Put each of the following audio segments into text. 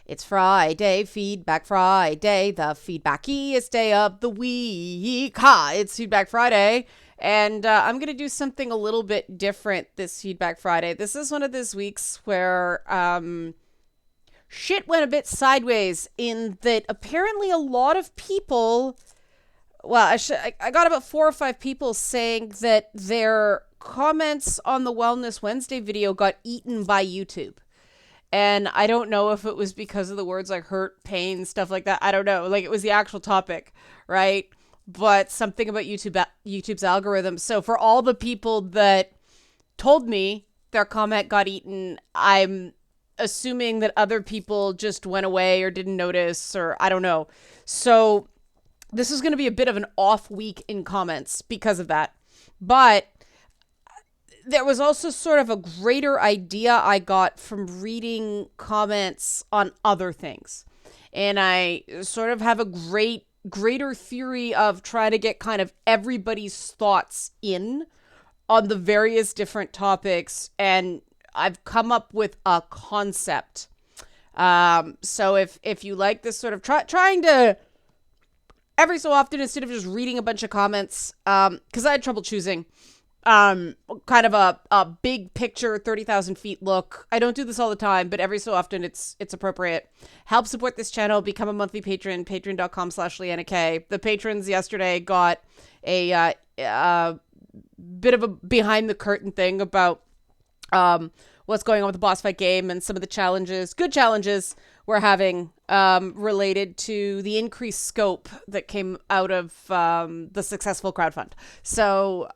It's Friday, Feedback Friday, the feedbackiest day of the week. Ha! It's Feedback Friday, and I'm going to do something a little bit different this Feedback Friday. This is one of those weeks where shit went a bit sideways in that apparently a lot of people, I got about 4 or 5 people saying that their comments on the Wellness Wednesday video got eaten by YouTube. And I don't know if it was because of the words like hurt, pain, stuff like that. I don't know. Like, it was the actual topic, right? But something about YouTube's algorithm. So for all the people that told me their comment got eaten, I'm assuming that other people just went away or didn't notice, or I don't know. So this is going to be a bit of an off week in comments because of that. But there was also sort of a greater idea I got from reading comments on other things. And I sort of have a greater theory of trying to get kind of everybody's thoughts in on the various different topics. And I've come up with a concept. So if you like this sort of trying to every so often, instead of just reading a bunch of comments, because I had trouble choosing, kind of a big picture, 30,000 feet look. I don't do this all the time, but every so often it's appropriate. Help support this channel. Become a monthly patron, patreon.com/Leanna K. The patrons yesterday got a bit of a behind the curtain thing about what's going on with the boss fight game and some of the good challenges we're having related to the increased scope that came out of the successful crowdfund. So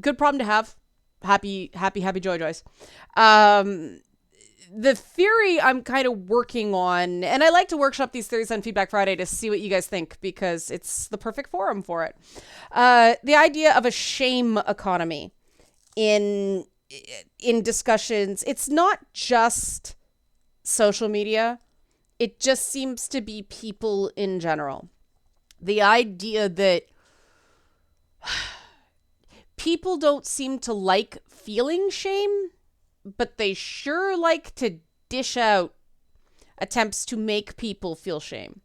good problem to have. Happy joys. The theory I'm kind of working on, and I like to workshop these theories on Feedback Friday to see what you guys think because it's the perfect forum for it. The idea of a shame economy in discussions. It's not just social media. It just seems to be people in general. The idea that people don't seem to like feeling shame, but they sure like to dish out attempts to make people feel shame.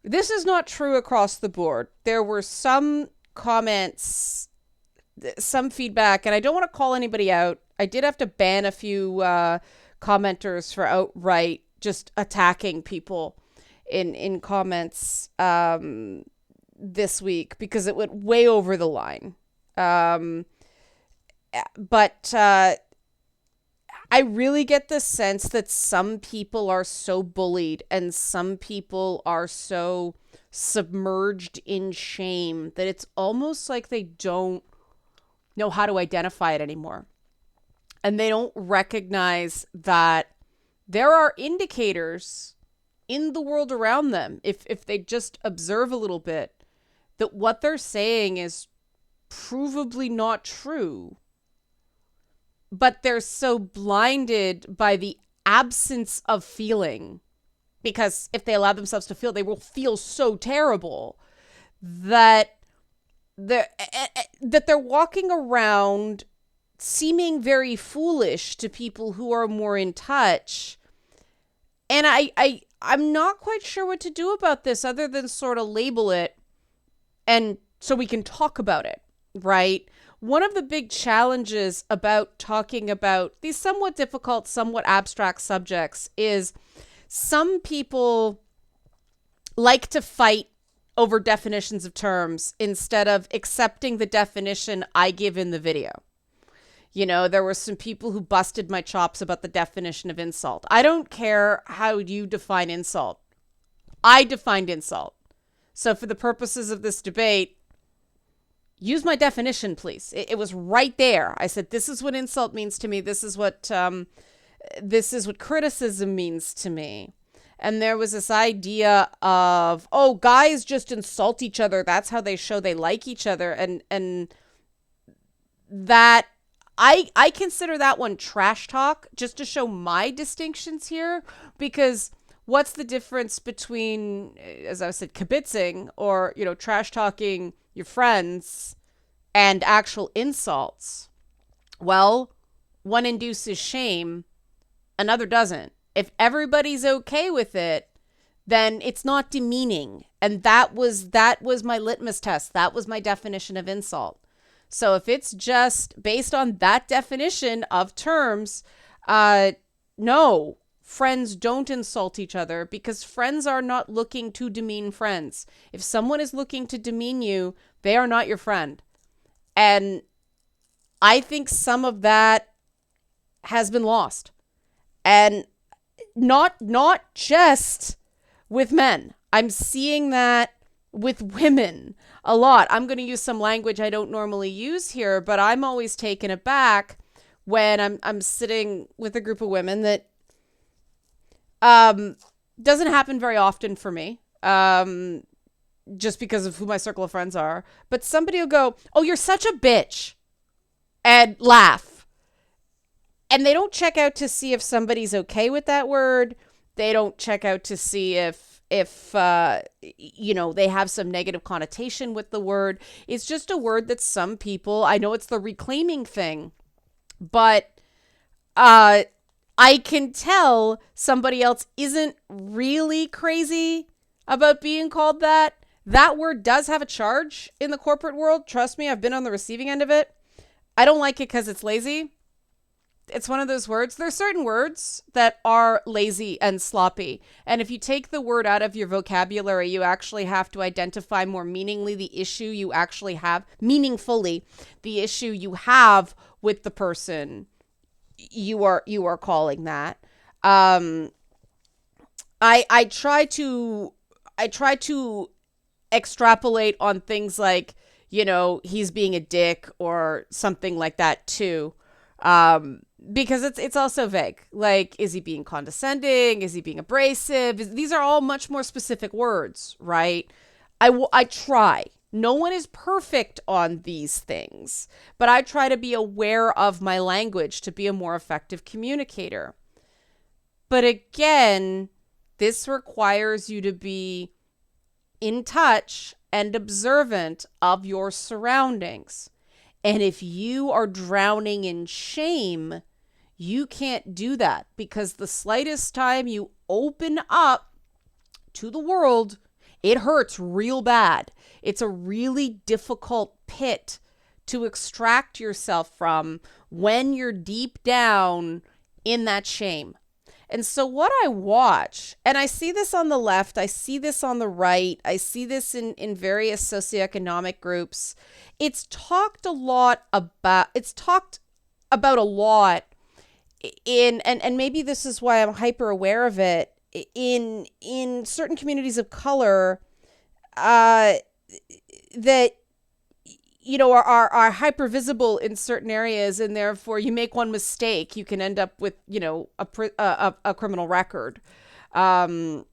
This is not true across the board. There were some comments, some feedback, and I don't want to call anybody out. I did have to ban a few commenters for outright just attacking people in comments this week because it went way over the line. But I really get the sense that some people are so bullied and some people are so submerged in shame that it's almost like they don't know how to identify it anymore. And they don't recognize that there are indicators in the world around them, if they just observe a little bit, that what they're saying is provably not true. But they're so blinded by the absence of feeling, because if they allow themselves to feel, they will feel so terrible that they're walking around seeming very foolish to people who are more in touch. And I'm not quite sure what to do about this other than sort of label it and so we can talk about it, right? One of the big challenges about talking about these somewhat difficult, somewhat abstract subjects is some people like to fight over definitions of terms instead of accepting the definition I give in the video. You know, there were some people who busted my chops about the definition of insult. I don't care how you define insult. I defined insult. So for the purposes of this debate, use my definition, please. It was right there. I said, this is what insult means to me. This is what criticism means to me. And there was this idea of, oh, guys just insult each other. That's how they show they like each other. And that I consider that one trash talk, just to show my distinctions here, because what's the difference between, as I said, kibitzing or, you know, trash talking your friends and actual insults? Well, one induces shame, another doesn't. If everybody's okay with it, then it's not demeaning. And that was my litmus test. That was my definition of insult. So if it's just based on that definition of terms, no, friends don't insult each other, because friends are not looking to demean friends. If someone is looking to demean you, they are not your friend. And I think some of that has been lost. And not just with men. I'm seeing that with women a lot. I'm going to use some language I don't normally use here, but I'm always taken aback when I'm sitting with a group of women that doesn't happen very often for me, just because of who my circle of friends are. But somebody will go, "Oh, you're such a bitch," and laugh. And they don't check out to see if somebody's okay with that word. They don't check out to see if they have some negative connotation with the word. It's just a word that some people, I know it's the reclaiming thing, but I can tell somebody else isn't really crazy about being called that. That word does have a charge in the corporate world. Trust me, I've been on the receiving end of it. I don't like it because it's lazy. It's one of those words. There's certain words that are lazy and sloppy. And if you take the word out of your vocabulary, you actually have to identify more meaningfully the issue you actually have with the person you are calling that. I try to extrapolate on things like, he's being a dick or something like that too. Because it's also vague. Like, is he being condescending? Is he being abrasive? These are all much more specific words, right? I try. No one is perfect on these things, but I try to be aware of my language to be a more effective communicator. But again, this requires you to be in touch and observant of your surroundings. And if you are drowning in shame, you can't do that, because the slightest time you open up to the world, it hurts real bad. It's a really difficult pit to extract yourself from when you're deep down in that shame. And so what I watch, and I see this on the left, I see this on the right, I see this in various socioeconomic groups. It's talked about a lot in, and maybe this is why I'm hyper aware of it, in certain communities of color, that are hyper visible in certain areas, and therefore you make one mistake, you can end up with a criminal record, or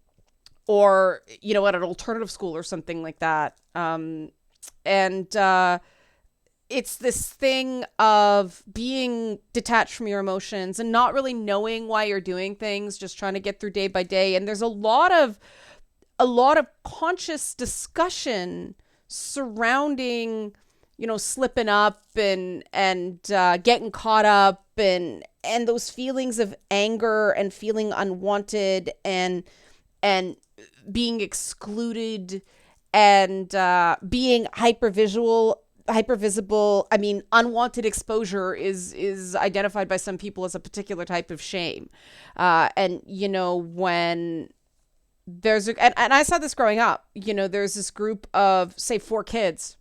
at an alternative school or something like that, and it's this thing of being detached from your emotions and not really knowing why you're doing things, just trying to get through day by day. And there's a lot of conscious discussion surrounding, slipping up and getting caught up and those feelings of anger and feeling unwanted and being excluded and being hypervisible. I mean, unwanted exposure is identified by some people as a particular type of shame. And when there's and I saw this growing up, there's this group of, say, 4 kids,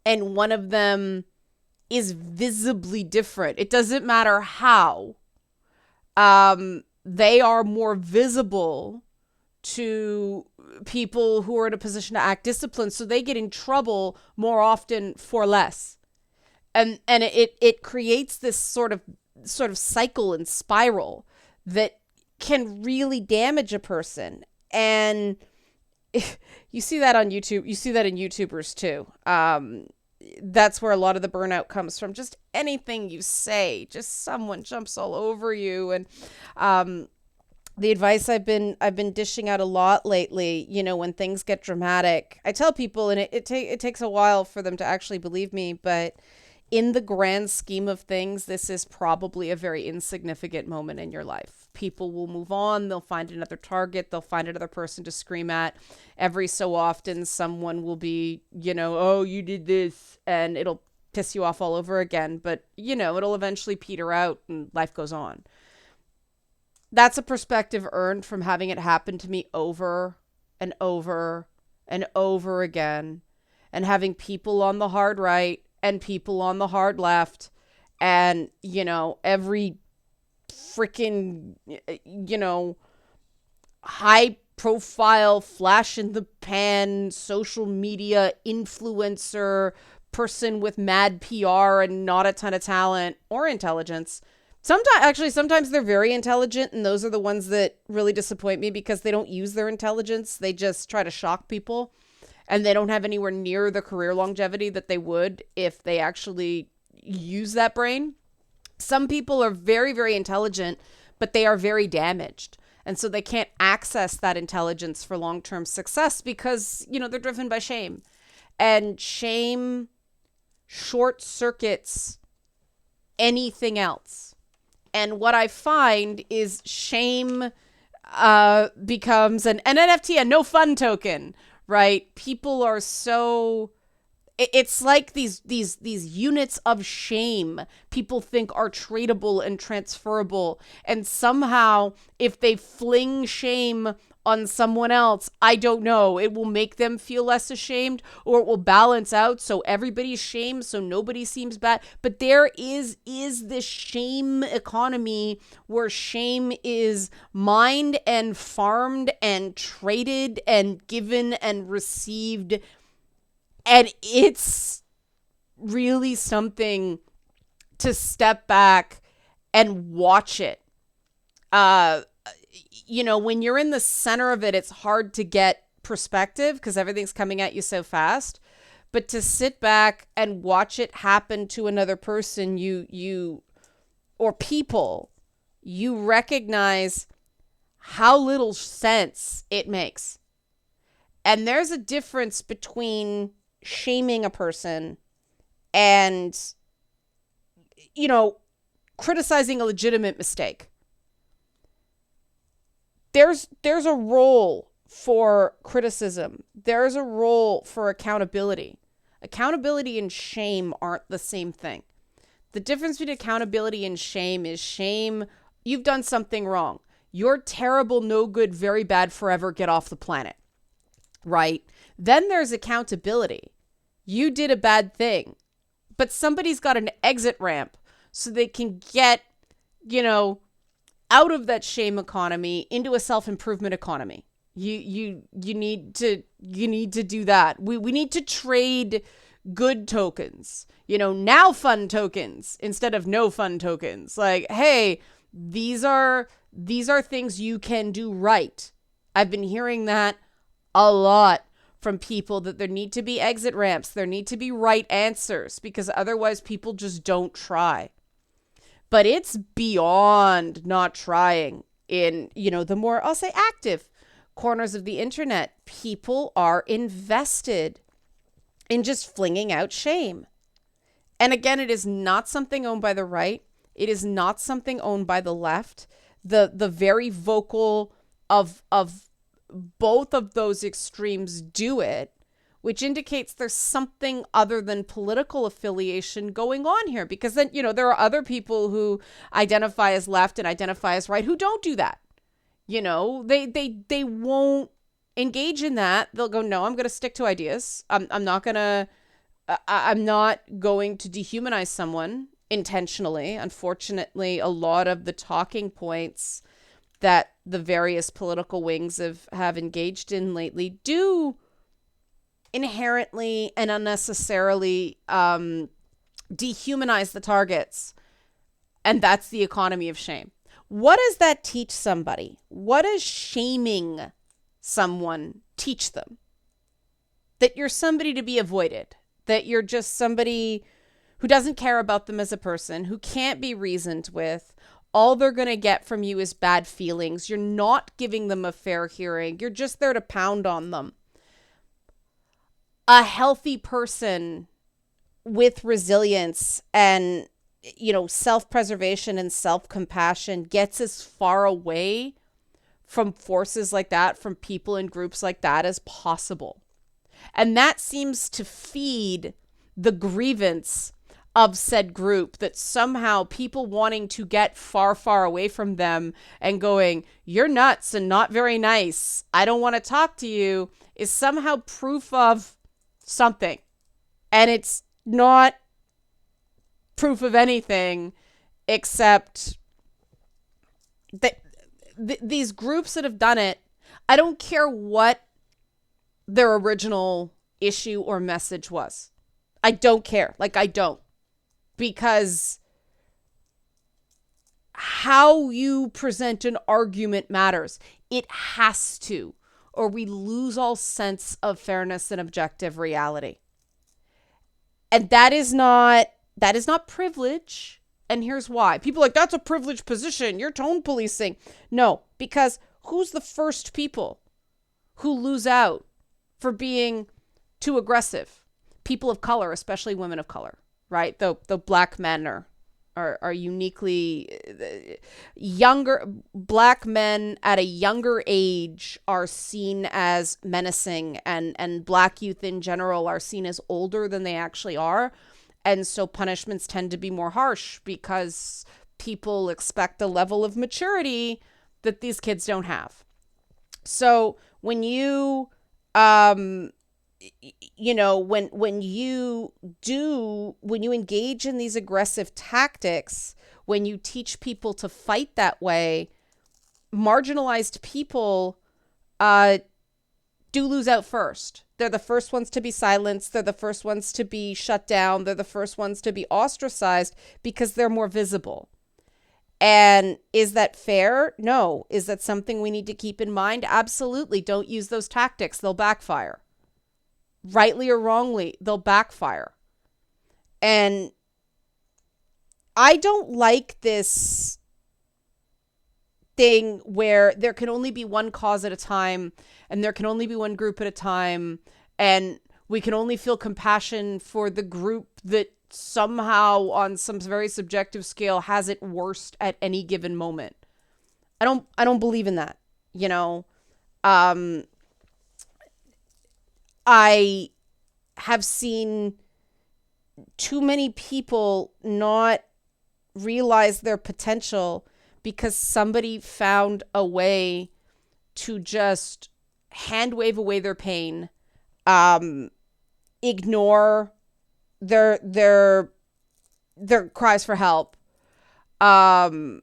and one of them is visibly different. It doesn't matter how. They are more visible to people who are in a position to act disciplined, so they get in trouble more often for less. And it creates this sort of cycle and spiral that can really damage a person. And you see that on YouTube. You see that in YouTubers too. That's where a lot of the burnout comes from. Just anything you say, just someone jumps all over you. And the advice I've been dishing out a lot lately, when things get dramatic, I tell people, and it takes a while for them to actually believe me, but in the grand scheme of things, this is probably a very insignificant moment in your life. People will move on. They'll find another target. They'll find another person to scream at. Every so often, someone will be, oh, you did this, and it'll piss you off all over again. But, it'll eventually peter out and life goes on. That's a perspective earned from having it happen to me over and over and over again, and having people on the hard right and people on the hard left, and, every freaking, high profile, flash in the pan, social media influencer person with mad PR and not a ton of talent or intelligence. Sometimes they're very intelligent, and those are the ones that really disappoint me because they don't use their intelligence. They just try to shock people, and they don't have anywhere near the career longevity that they would if they actually use that brain. Some people are very, very intelligent, but they are very damaged. And so they can't access that intelligence for long-term success because, they're driven by shame. And shame short circuits anything else. And what I find is shame becomes an NFT, a no fun token, right? People are so... It's like these units of shame people think are tradable and transferable. And somehow, if they fling shame on someone else, I don't know, it will make them feel less ashamed, or it will balance out so everybody's shamed so nobody seems bad. But there is this shame economy where shame is mined and farmed and traded and given and received. And it's really something to step back and watch it. When you're in the center of it, it's hard to get perspective because everything's coming at you so fast. But to sit back and watch it happen to another person, or people, you recognize how little sense it makes. And there's a difference between shaming a person and, criticizing a legitimate mistake. There's a role for criticism. There's a role for accountability. Accountability and shame aren't the same thing. The difference between accountability and shame is shame, you've done something wrong. You're terrible, no good, very bad, forever, get off the planet. Right? Then there's accountability. You did a bad thing, but somebody's got an exit ramp so they can get, out of that shame economy into a self-improvement economy. You need to do that. We need to trade good tokens, now fun tokens instead of no fun tokens. Like, hey, these are things you can do right. I've been hearing that a lot from people, that there need to be exit ramps. There need to be right answers because otherwise people just don't try. But it's beyond not trying in, the more, I'll say, active corners of the internet. People are invested in just flinging out shame. And again, it is not something owned by the right. It is not something owned by the left. The very vocal of both of those extremes do it, which indicates there's something other than political affiliation going on here. Because then, there are other people who identify as left and identify as right who don't do that. They won't engage in that. They'll go, no, I'm going to stick to ideas. I'm not going to dehumanize someone intentionally. Unfortunately, a lot of the talking points that the various political wings have engaged in lately do inherently and unnecessarily dehumanize the targets. And that's the economy of shame. What does that teach somebody? What does shaming someone teach them? That you're somebody to be avoided. That you're just somebody who doesn't care about them as a person, who can't be reasoned with. All they're going to get from you is bad feelings. You're not giving them a fair hearing. You're just there to pound on them. A healthy person with resilience and, self-preservation and self-compassion gets as far away from forces like that, from people and groups like that as possible. And that seems to feed the grievance of said group, that somehow people wanting to get far, far away from them and going, you're nuts and not very nice, I don't want to talk to you, is somehow proof of something. And it's not proof of anything except that these groups that have done it, I don't care what their original issue or message was. I don't care. I don't. Because how you present an argument matters. It has to, or we lose all sense of fairness and objective reality. And that is not privilege. And here's why. People are like, that's a privileged position, you're tone policing. No, because who's the first people who lose out for being too aggressive? People of color, especially women of color. Right? The black men are uniquely younger. Black men at a younger age are seen as menacing, and black youth in general are seen as older than they actually are. And so punishments tend to be more harsh because people expect a level of maturity that these kids don't have. So when you when you engage in these aggressive tactics, when you teach people to fight that way, marginalized people do lose out first. They're the first ones to be silenced. They're the first ones to be shut down. They're the first ones to be ostracized because they're more visible. And is that fair? No. Is that something we need to keep in mind? Absolutely. Don't use those tactics. They'll backfire. Rightly or wrongly, they'll backfire. And I don't like this thing where there can only be one cause at a time, and there can only be one group at a time, and we can only feel compassion for the group that somehow on some very subjective scale has it worst at any given moment. I don't believe in that. I have seen too many people not realize their potential because somebody found a way to just hand wave away their pain, ignore their cries for help, and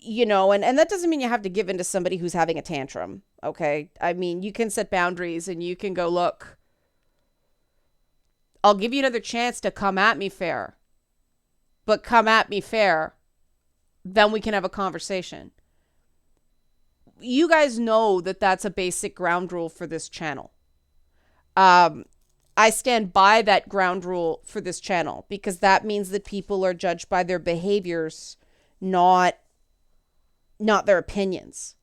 that doesn't mean you have to give in to somebody who's having a tantrum. Okay. I mean, you can set boundaries and you can go, look, I'll give you another chance to come at me fair, but come at me fair. Then we can have a conversation. You guys know that that's a basic ground rule for this channel. I stand by that ground rule for this channel because that means that people are judged by their behaviors, not their opinions.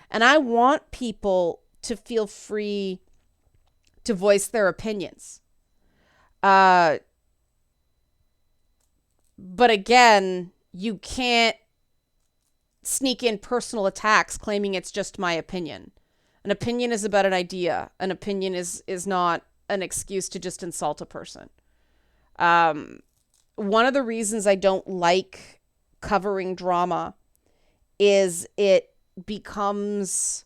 And I want people to feel free to voice their opinions. But again, you can't sneak in personal attacks claiming it's just my opinion. An opinion is about an idea. An opinion is not an excuse to just insult a person. One of the reasons I don't like covering drama is it becomes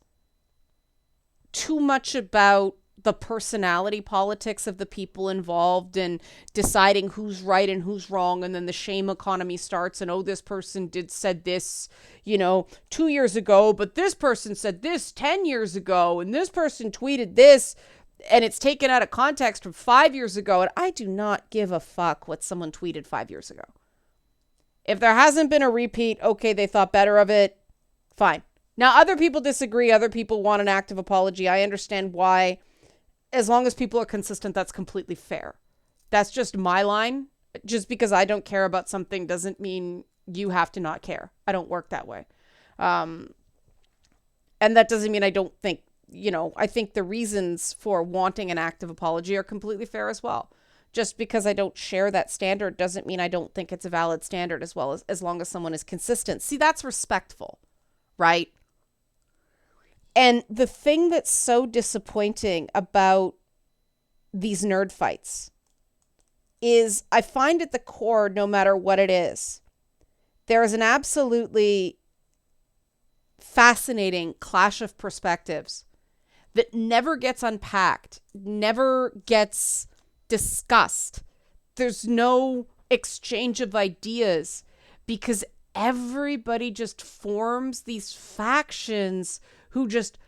too much about the personality politics of the people involved and deciding who's right and who's wrong. And then the shame economy starts and, oh, this person said this, 2 years ago, but this person said this 10 years ago. And this person tweeted this, and it's taken out of context from 5 years ago. And I do not give a fuck what someone tweeted 5 years ago. If there hasn't been a repeat, okay, they thought better of it. Fine. Now, other people disagree. Other people want an active apology. I understand why. As long as people are consistent, that's completely fair. That's just my line. Just because I don't care about something doesn't mean you have to not care. I don't work that way. And that doesn't mean I don't think, I think the reasons for wanting an active apology are completely fair as well. Just because I don't share that standard doesn't mean I don't think it's a valid standard, as long as someone is consistent. See, that's respectful, right? And the thing that's so disappointing about these nerd fights is I find at the core, no matter what it is, there is an absolutely fascinating clash of perspectives that never gets unpacked, never gets discussed. There's no exchange of ideas because everybody just forms these factions who just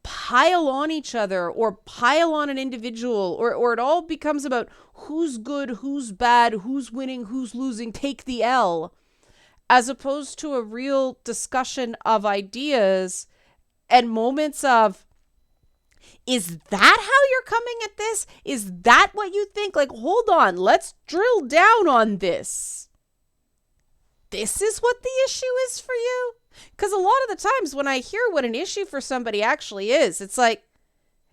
pile on each other or pile on an individual, or it all becomes about who's good, who's bad, who's winning, who's losing, take the L, as opposed to a real discussion of ideas and moments of, is that how you're coming at this? Is that what you think? Like, hold on, let's drill down on this. This is what the issue is for you? Because a lot of the times when I hear what an issue for somebody actually is, it's like,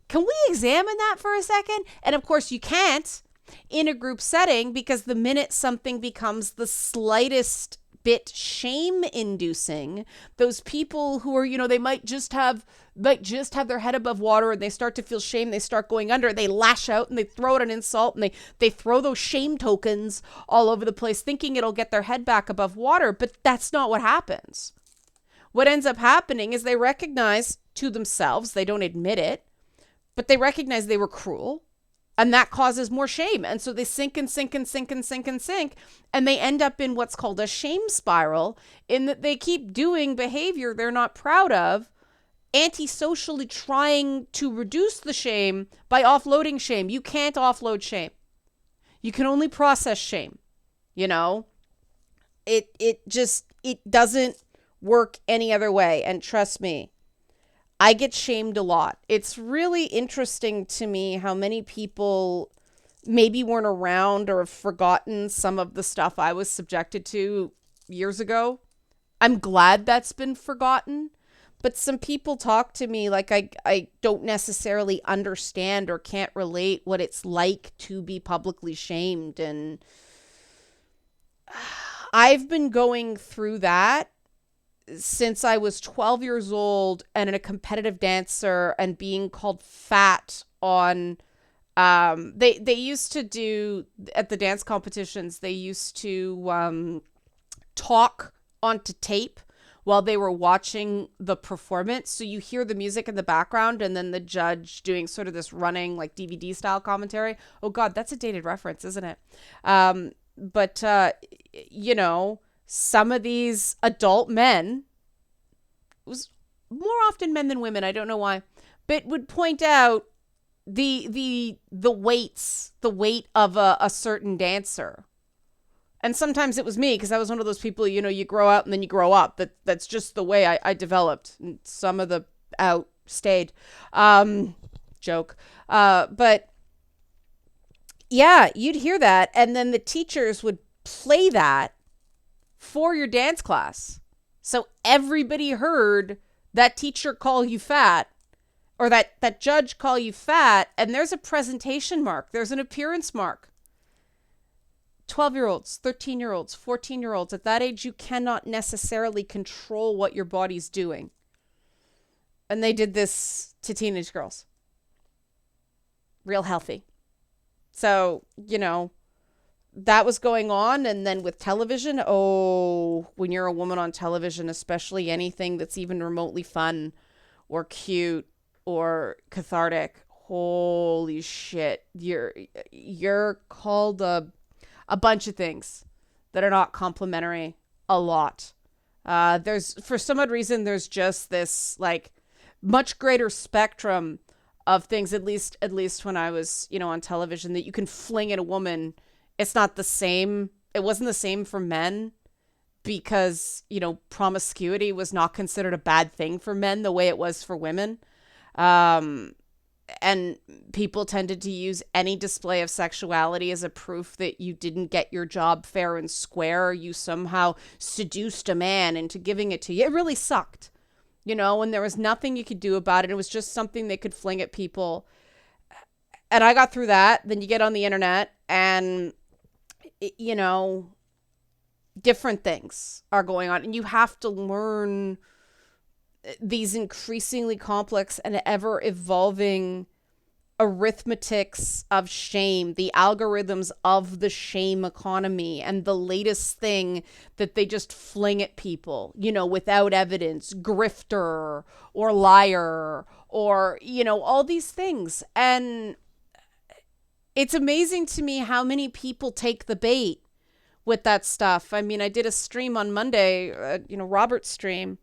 can we examine that for a second? And of course you can't in a group setting, because the minute something becomes the slightest bit shame inducing, those people who are, they might just have their head above water and they start to feel shame, they start going under, they lash out and they throw out an insult and they throw those shame tokens all over the place thinking it'll get their head back above water. But that's not what happens. What ends up happening is they recognize to themselves, they don't admit it, but they recognize they were cruel. And that causes more shame. And so they sink and sink and sink and sink and sink. And they end up in what's called a shame spiral, in that they keep doing behavior they're not proud of, antisocially trying to reduce the shame by offloading shame. You can't offload shame. You can only process shame. It doesn't work any other way. And trust me, I get shamed a lot. It's really interesting to me how many people maybe weren't around or have forgotten some of the stuff I was subjected to years ago. I'm glad that's been forgotten. But some people talk to me like I don't necessarily understand or can't relate what it's like to be publicly shamed. And I've been going through that since I was 12 years old and a competitive dancer, and being called fat on, they used to do at the dance competitions, they used to talk onto tape while they were watching the performance. So you hear the music in the background and then the judge doing sort of this running like DVD style commentary. Oh God, that's a dated reference, isn't it? But some of these adult men, it was more often men than women, I don't know why, but would point out the weight of a certain dancer. And sometimes it was me, because I was one of those people, you grow out and then you grow up. That's just the way I developed. And some of the out stayed. Joke. But yeah, you'd hear that. And then the teachers would play that for your dance class. So everybody heard that teacher call you fat, or that judge call you fat, and there's a presentation mark. There's an appearance mark. 12-year-olds, 13-year-olds, 14-year-olds, at that age, you cannot necessarily control what your body's doing. And they did this to teenage girls. Real healthy. So, that was going on. And then with television, when you're a woman on television, especially anything that's even remotely fun or cute or cathartic, holy shit, you're called a bunch of things that are not complimentary a lot. For some odd reason, there's just this like much greater spectrum of things, at least when I was, on television, that you can fling at a woman. It's not the same. It wasn't the same for men, because, promiscuity was not considered a bad thing for men the way it was for women. And people tended to use any display of sexuality as a proof that you didn't get your job fair and square. You somehow seduced a man into giving it to you. It really sucked, and there was nothing you could do about it. It was just something they could fling at people. And I got through that. Then you get on the internet and, you know, different things are going on. And you have to learn these increasingly complex and ever evolving arithmetics of shame, the algorithms of the shame economy, and the latest thing that they just fling at people, you know, without evidence, grifter or liar, or, you know, all these things. And it's amazing to me how many people take the bait with that stuff. I mean, I did a stream on Monday, Robert's stream,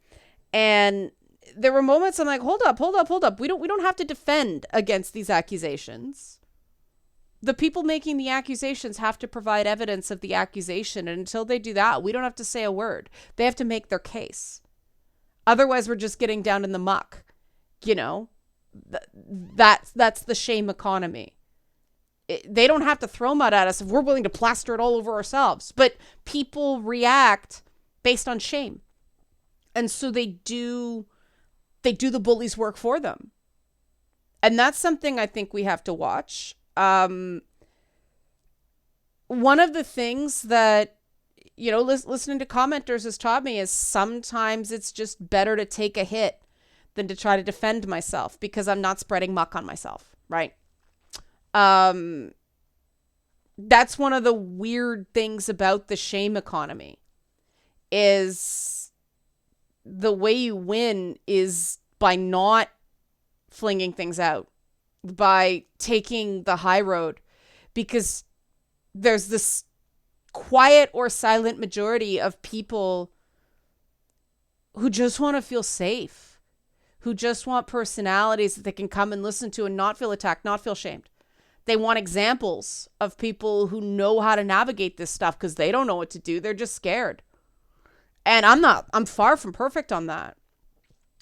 and there were moments I'm like, hold up. We don't have to defend against these accusations. The people making the accusations have to provide evidence of the accusation. And until they do that, we don't have to say a word. They have to make their case. Otherwise, we're just getting down in the muck. You know, that's the shame economy. They don't have to throw mud at us if we're willing to plaster it all over ourselves. But people react based on shame. And so they do the bully's work for them. And that's something I think we have to watch. One of the things that, you know, listening to commenters has taught me is sometimes it's just better to take a hit than to try to defend myself, because I'm not spreading muck on myself, right? That's one of the weird things about the shame economy, is the way you win is by not flinging things out, by taking the high road, because there's this quiet or silent majority of people who just want to feel safe, who just want personalities that they can come and listen to and not feel attacked, not feel shamed. They want examples of people who know how to navigate this stuff because they don't know what to do. They're just scared. And I'm far from perfect on that.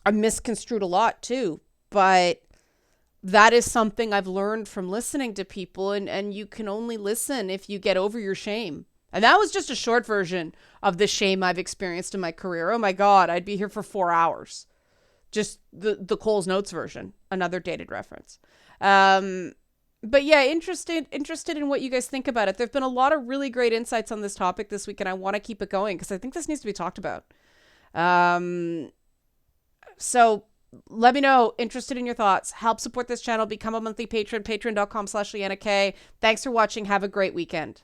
I'm misconstrued a lot too, but that is something I've learned from listening to people, and you can only listen if you get over your shame. And that was just a short version of the shame I've experienced in my career. Oh my God, I'd be here for 4 hours. Just the Cole's Notes version, another dated reference. But yeah, interested in what you guys think about it. There've been a lot of really great insights on this topic this week, and I want to keep it going because I think this needs to be talked about. So let me know, interested in your thoughts. Help support this channel. Become a monthly patron, patreon.com/LeannaK. Thanks for watching. Have a great weekend.